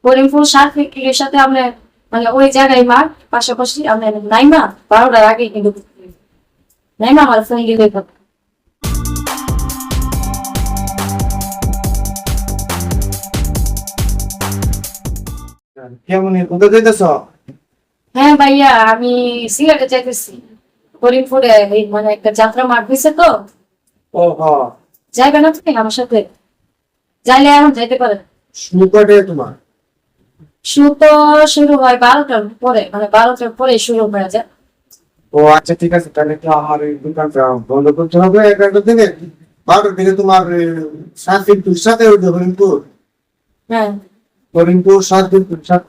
করিমপুর সার ফ্যাক্টরির সাথে আমরা মানে ওই জায়গায় মাঠ পাশাপাশি আমরা নাইমা 12টার আগে কিন্তু নাইমা আমার ফোন দিলে কেমন কোথায় যাইতেছ? হ্যাঁ ভাইয়া, আমি সিলেটে যাইতেছি। করিমপুরে এই মানে একটা যাত্রা মাঠ হয়েছে তো, ও হ্যাঁ, যাইবে না তুমি আমার সাথে? যাইলে এখন যাইতে পারেন। শুরু করে তোমার শু তো শুরু হয় 12টার পরে, মানে 12টার পরে শুরু হয়ে যায়। ও আচ্ছা ঠিক আছে, তাহলে তো আমার এই দোকানটা বন্ধ করতে হবে 11টার দিকে। 12টার দিকে তোমার সাতদিনপুর সাথে উঠবে করিমপুর। হ্যাঁ করিমপুর সাতদিনপুর সাথে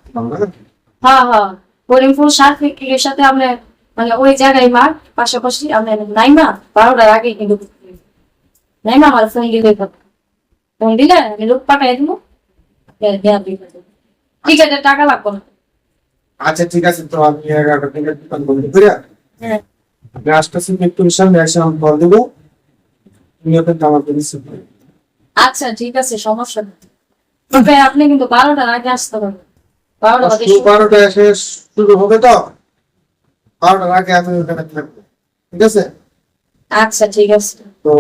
হ্যাঁ হ্যাঁ, করিমপুর সার ফ্যাক্টরির সাথে আমরা মানে ওই জায়গায় মাঠ পাশাপাশি আমরা নাইমা 12টার আগে কিন্তু নাইমা আমার ফোন দিলে ফোন দিলে আমি লোক পাঠাই দিব। ঠিক আছে, টাকা লাগবে না। আচ্ছা ঠিক আছে, তো আমি 11টার দিকে দোকান বন্ধ করে হ্যাঁ আমি আসতেছি একটু সামনে এসে আমি কল দেবো, তুমি ওখানে আমাকে রিসিভ করো। আচ্ছা ঠিক আছে, সমস্যা নেই। তবে আপনি কিন্তু 12টার আগে আসতে পারবেন। 12টা বাজে শুরু। 12টা এসে শুরু হবে তো, 12টার আগে আমি ওখানে থাকবো, ঠিক আছে? আচ্ছা ঠিক আছে। তো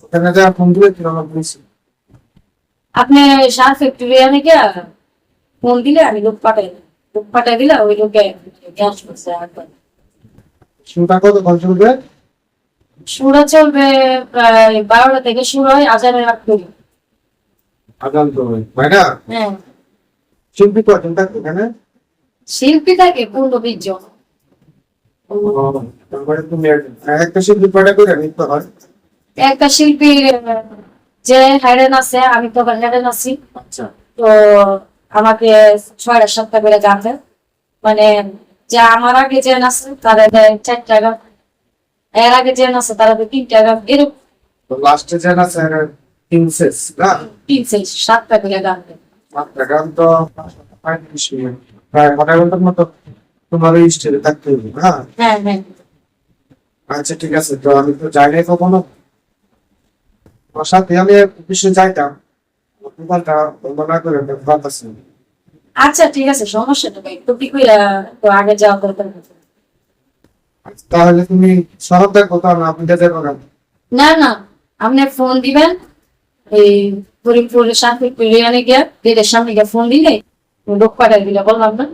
ওখানে যা ফোন দিলে তুমি আমাকে রিসিভ। আপনি সার ফ্যাক্টরি আনে গিয়া ফোন দিলে আমি লোক পাঠাই দেব। লোক পাঠাই দিলে ওই লোকে গ্যাস করছে একবার। শুরুটা কত কল চলবে? শুরু চলবে প্রায় 12টা থেকে শুরু হয় আজানের আগ পর্যন্ত। আদান তো ভাই না, হ্যাঁ, শিল্পী কজন থাকবে এখানে? শিল্পী থাকে 15-20 জন। তারপরে তুমি একটা শিল্পী পাঠা করে নিতে হয়। একটা শিল্পীর যে হাইডেন আছে, আমি তো হাইডেন আছি। আচ্ছা তো আমাকে 6-7টা করে গান দেয়। মানে যে আমার আগে যে আছে তারা দেয় 4টা গান, এর আগে যে আছে তারা দেয় 3টা গান, এরকম তো লাস্টে যেন স্যার প্রিন্সেস না 3-7টা করে গান দেয়। মাত্রা গান তো 35 মিনিট, প্রায় আধা ঘন্টার মতো তোমার ওই স্টেজে থাকতে হবে। হ্যাঁ হ্যাঁ হ্যাঁ আচ্ছা ঠিক আছে, তো আমি তো যাই নাই কখনো, ওর সাথে আমি বিশ্বে যাইতাম, দোকানটা বন্ধ না করে ভাবতেছি। আচ্ছা ঠিক আছে, সমস্যা নেই ভাই। টুপি কইরা তো আগে যাওয়া দরকার নেই। তাহলে তুমি শহর দেখো তো, আমি আপনি যেতে পারেন। না না, আপনি ফোন দিবেন এই করিমপুরের সাথে রিয়ানে গিয়া গেটের সামনে গিয়ে ফোন দিলে লোক পাঠাই দিলে, বললাম না,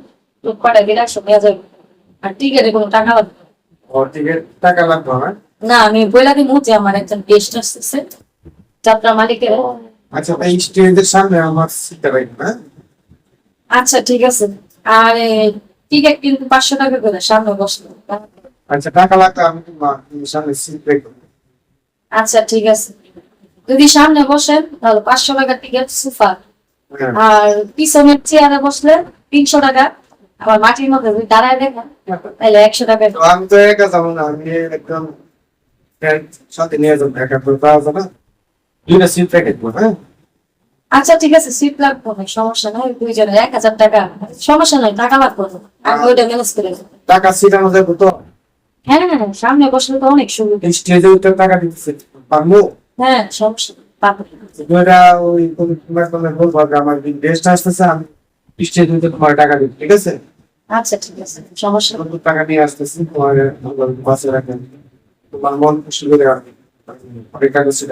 লোক পাঠাই দিলে একশো নিয়ে যাবে। আর টিকেটে কোনো টাকা লাগবে না। ওর থেকে টাকা লাগবে না? না, আমি বইলা দিই যে আমার একজন গেস্ট আসতেছে, যাত্রা মালিকের। আচ্ছা, এই স্টেজের সামনে আমার সিটটা রাখবেন, হ্যাঁ? আচ্ছা ঠিক আছে। আর টিকিট কিন্তু 500 টাকা করে সামনে বসলো। আচ্ছা, টাকা লাগবে, আমি তোমার সামনে সিট রাখবো। আচ্ছা ঠিক আছে, যদি সামনে বসেন তাহলে 500 টাকা টিকিট সোফা। হ্যাঁ। আর পিছনের চেয়ারে বসলে 300 টাকা। আবার মাটির মধ্যে যদি দাঁড়ায় দেখেন তাহলে 100 টাকা। তো আমি তো একা যাবো না, আমি একদম friend সাথে নিয়ে যাবো, একা করে পাওয়া যাবে না। দুইটা সিট রেখে দেবো, হ্যাঁ? আচ্ছা ঠিক আছে, সিট লাগবে না, সমস্যা নাই। দুইজনের 1000 টাকা, সমস্যা নাই, টাকা লাগবে না। আমি ওইটা ম্যানেজ করে দেবো। টাকা সিট আমাদের দেবো তো? হ্যাঁ হ্যাঁ, সামনে বসলে তো অনেক সুবিধা। স্টেজে উঠে টাকা দিতে পারবো? হ্যাঁ, সমস্যা নেই, পাবো। ওইটা ওই তোমার কোনো বলবো যে আমার গেস্ট আসতেছে, আমি স্টেজে উঠে তোমার টাকা দিই, ঠিক আছে? আচ্ছা ঠিক আছে, সমস্যা নেই। নতুন টাকা নিয়ে আসতেছি, তোমার বাসে রাখেন, তোমার মন খুশি করে অনেক টাকা ছিল।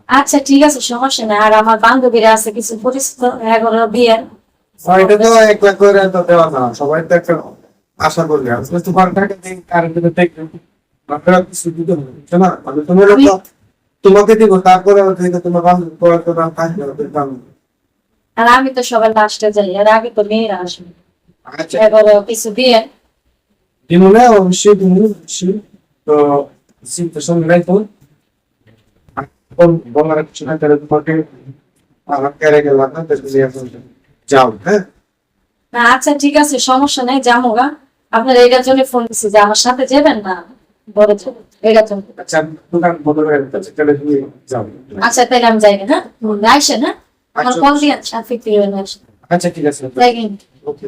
আচ্ছা ঠিক আছে, সমস্যা নাই। আর আমার বান্ধবীরা আছে কিছু পরিচিত, এগুলো বিয়ের। এটা তো এক লাখ করে তো দেওয়া না, সবাই তো একটা আশা করবে আসলে তোমার টাকা দিই কারেন্ট দেখবেন, আপনারা কিছু দিতে হবে, বুঝছো না? মানে তোমার তো তোমাকে দিব, তারপরে হয়তো তোমার বান্ধব পড়ার তো নাম থাকবে না। আর আমি তো সবার লাস্টে যাই, আর আগে তো মেয়েরা আসবে। আচ্ছা, এগুলো কিছু দিয়ে। দিব না, অবশ্যই দিব, অবশ্যই। তো চিন্তা সঙ্গে রাখো, বলার কিছু না, তাহলে তোমাকে আমার কেড়ে গেলাম না, যাও, হ্যাঁ? না আচ্ছা ঠিক আছে, সমস্যা নাই, যাবো গা। আপনার এটার জন্য ফোন দিচ্ছি যে আমার সাথে যাবেন না, বড় যাবেন এটার জন্য। আচ্ছা, দোকান বন্ধ করে দিতে, তাহলে তুমি যাও। আচ্ছা তাহলে আমি যাই না, হ্যাঁ? আইসেন, হ্যাঁ? আমার আচ্ছা। কল দিয়ে ট্রাফিক দিয়ে আসেন। আচ্ছা ঠিক আছে, যাই। ওকে।